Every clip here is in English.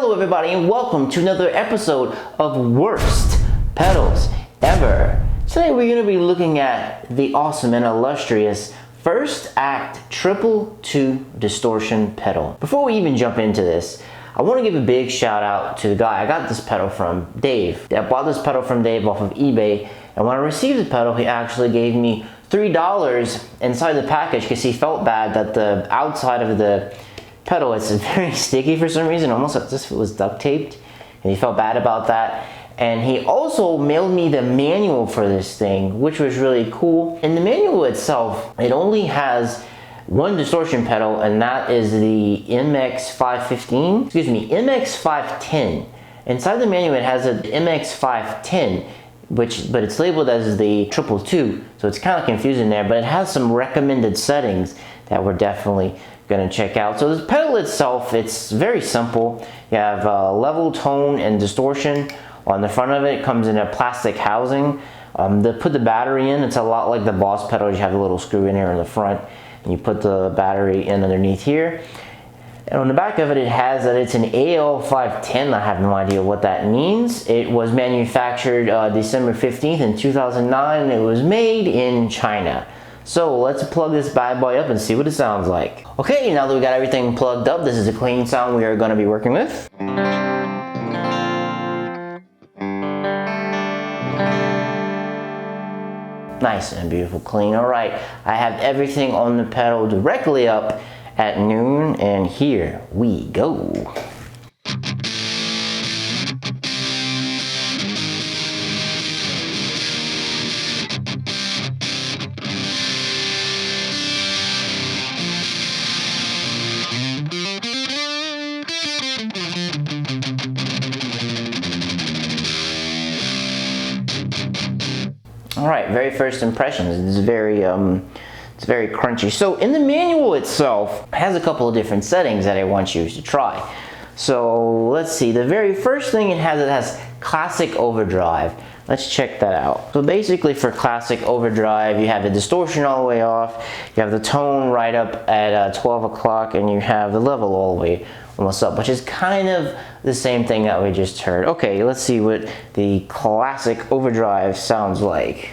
Hello everybody and welcome to another episode of Worst Pedals Ever. Today we're going to be looking at the awesome and illustrious First Act Triple 2 Distortion pedal. Before we even jump into this, I want to give a big shout out to the guy I got this pedal from, Dave. I bought this pedal from Dave off of eBay, and when I received the pedal he actually gave me $3 inside the package because he felt bad that the outside of the pedal is very sticky for some reason, almost as if it was duct taped, and he felt bad about that. And he also mailed me the manual for this thing, which was really cool. In the manual itself, it only has one distortion pedal, and that is the MX510. Inside the manual it has an MX510, but it's labeled as the Triple 2, so it's kind of confusing there, but it has some recommended settings that we're definitely gonna check out. So this pedal itself, it's very simple. You have level, tone, and distortion. On the front of it, it comes in a plastic housing. To put the battery in, it's a lot like the Boss pedal. You have a little screw in here in the front, and you put the battery in underneath here. And on the back of it, it has that it's an AL510. I have no idea what that means. It was manufactured December 15th in 2009, and it was made in China. So let's plug this bad boy up and see what it sounds like. Okay, now that we got everything plugged up, this is a clean sound we are going to be working with. Nice and beautiful clean. Alright, I have everything on the pedal directly up at noon, and here we go. Alright, very first impressions. It's very crunchy. So in the manual itself, it has a couple of different settings that I want you to try. So let's see, the very first thing it has classic overdrive. Let's check that out. So basically for classic overdrive, you have the distortion all the way off, you have the tone right up at 12 o'clock, and you have the level all the way almost up, which is kind of the same thing that we just heard. Okay, let's see what the classic overdrive sounds like.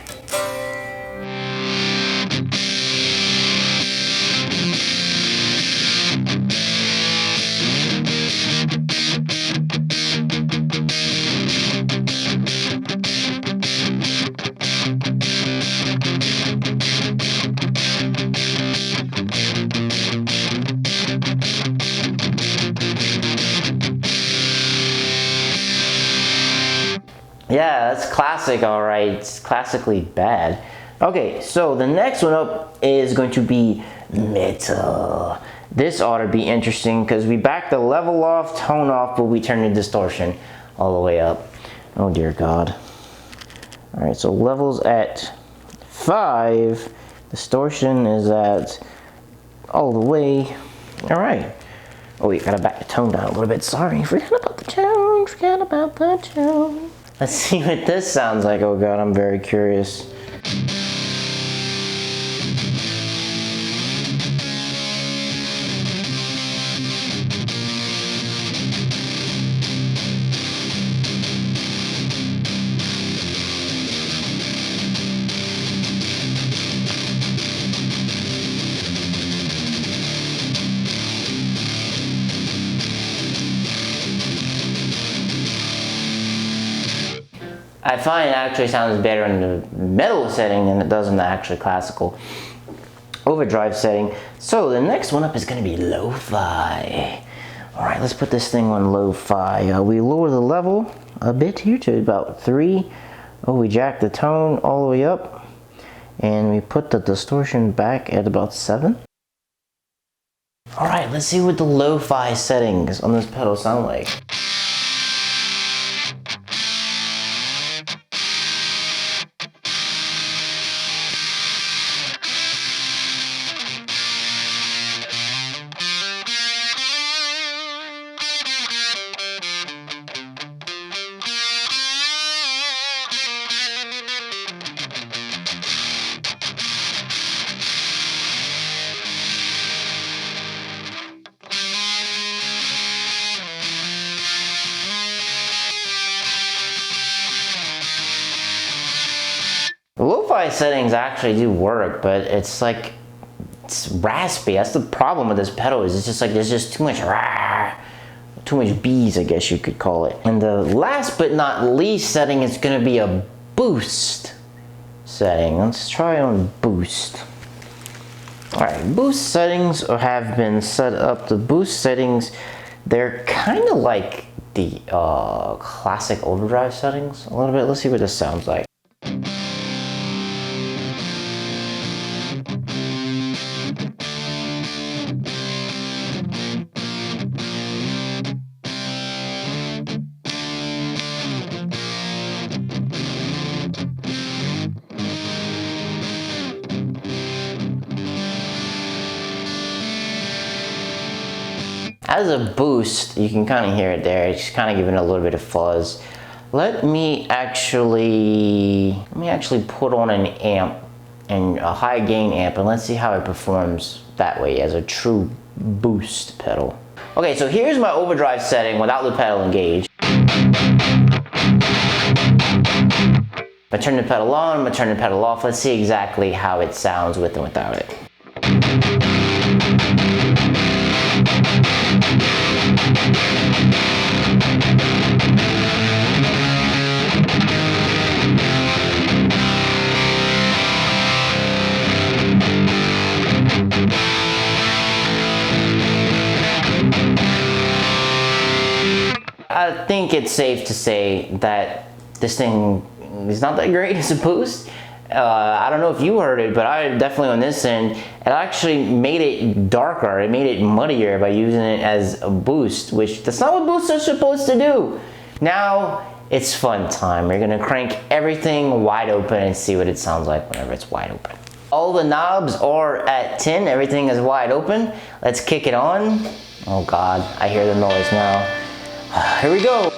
Yeah, that's classic, alright. It's classically bad. Okay, so the next one up is going to be metal. This ought to be interesting because we back the level off, tone off, but we turn the distortion all the way up. Oh dear God. Alright, so levels at 5, distortion is at all the way. Alright. Oh, we gotta back the tone down a little bit. Sorry, forgot about the tone. Forgot about the tone. Let's see what this sounds like. Oh God, I'm very curious. I find it actually sounds better in the metal setting than it does in the actually classical overdrive setting. So the next one up is going to be lo-fi. Alright, let's put this thing on lo-fi. We lower the level a bit here to about 3. Oh, we jack the tone all the way up, and we put the distortion back at about 7. Alright, let's see what the lo-fi settings on this pedal sound like. overdrive settings actually do work, but it's like, it's raspy. That's the problem with this pedal, is it's just like there's just too much B's, I guess you could call it. And the last but not least setting is gonna be a boost setting. Let's try on boost. All right, boost settings have been set up. The boost settings, they're kind of like the classic overdrive settings a little bit. Let's see what this sounds like. As a boost, you can kind of hear it there. It's kind of giving it a little bit of fuzz. Let me actually put on an amp, and a high gain amp, and let's see how it performs that way as a true boost pedal. Okay, so here's my overdrive setting without the pedal engaged. I'm gonna turn the pedal on, I'm gonna turn the pedal off. Let's see exactly how it sounds with and without it. I think it's safe to say that this thing is not that great as a boost. I don't know if you heard it, but I definitely on this end, it actually made it darker. It made it muddier by using it as a boost, which that's not what boosts are supposed to do. Now it's fun time. We're gonna crank everything wide open and see what it sounds like whenever it's wide open. All the knobs are at 10, everything is wide open. Let's kick it on. Oh God, I hear the noise now. Here we go.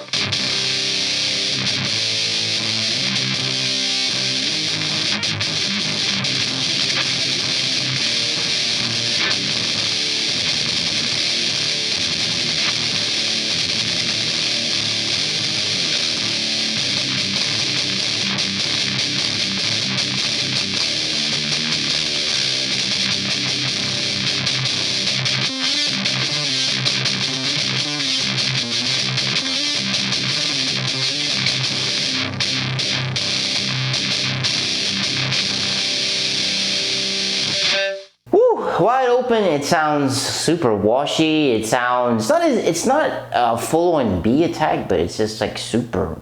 Wide open, it sounds super washy. It sounds it's not a full-on B attack, but it's just like super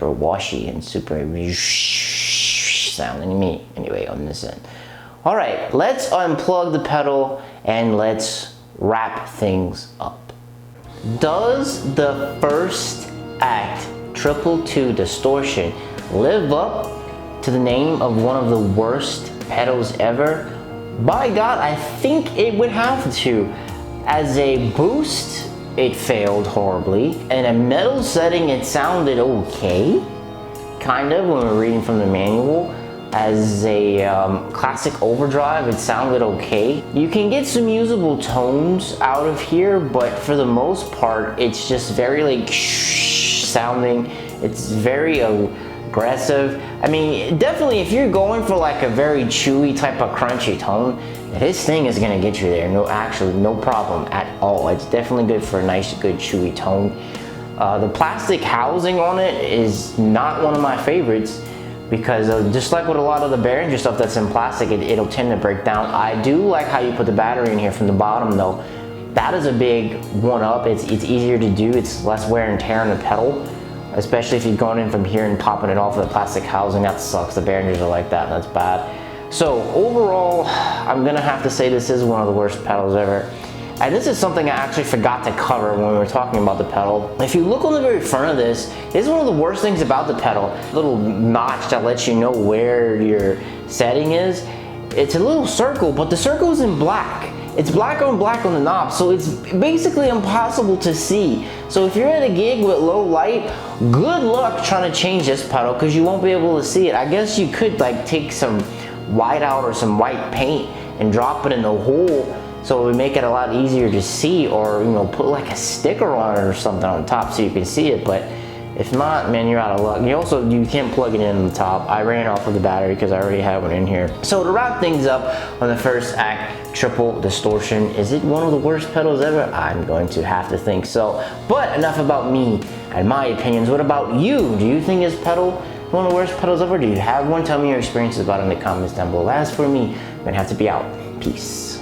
washy and super sounding to me anyway on this end. All right, let's unplug the pedal and let's wrap things up. Does the first act 222 Distortion live up to the name of one of the worst pedals ever? By God, I think it would have to. As a boost, it failed horribly. In a metal setting, it sounded okay, kind of, when we're reading from the manual. As a classic overdrive, it sounded okay. You can get some usable tones out of here, but for the most part, it's just very like sounding. It's very aggressive. I mean, definitely if you're going for like a very chewy type of crunchy tone, this thing is gonna get you there. No problem at all. It's definitely good for a nice, good chewy tone. The plastic housing on it is not one of my favorites because just like with a lot of the Behringer stuff that's in plastic, it'll tend to break down. I do like how you put the battery in here from the bottom though. That is a big one up. It's easier to do. It's less wear and tear on the pedal. Especially if you're going in from here and popping it off of the plastic housing. That sucks. The Behringers are like that, and that's bad. So overall, I'm gonna have to say this is one of the worst pedals ever. And this is something I actually forgot to cover when we were talking about the pedal. If you look on the very front of this is one of the worst things about the pedal. Little notch that lets you know where your setting is. It's a little circle, but the circle is in black. It's black on the knob, so it's basically impossible to see. So if you're at a gig with low light, good luck trying to change this pedal because you won't be able to see it. I guess you could like take some white out or some white paint and drop it in the hole so it would make it a lot easier to see, or put like a sticker on it or something on top so you can see it. But If not, man, you're out of luck. You can't plug it in on the top. I ran off of the battery because I already had one in here. So to wrap things up on the first act, triple distortion, is it one of the worst pedals ever? I'm going to have to think so. But enough about me and my opinions. What about you? Do you think this pedal one of the worst pedals ever? Do you have one? Tell me your experiences about it in the comments down below. As for me, I'm gonna have to be out. Peace.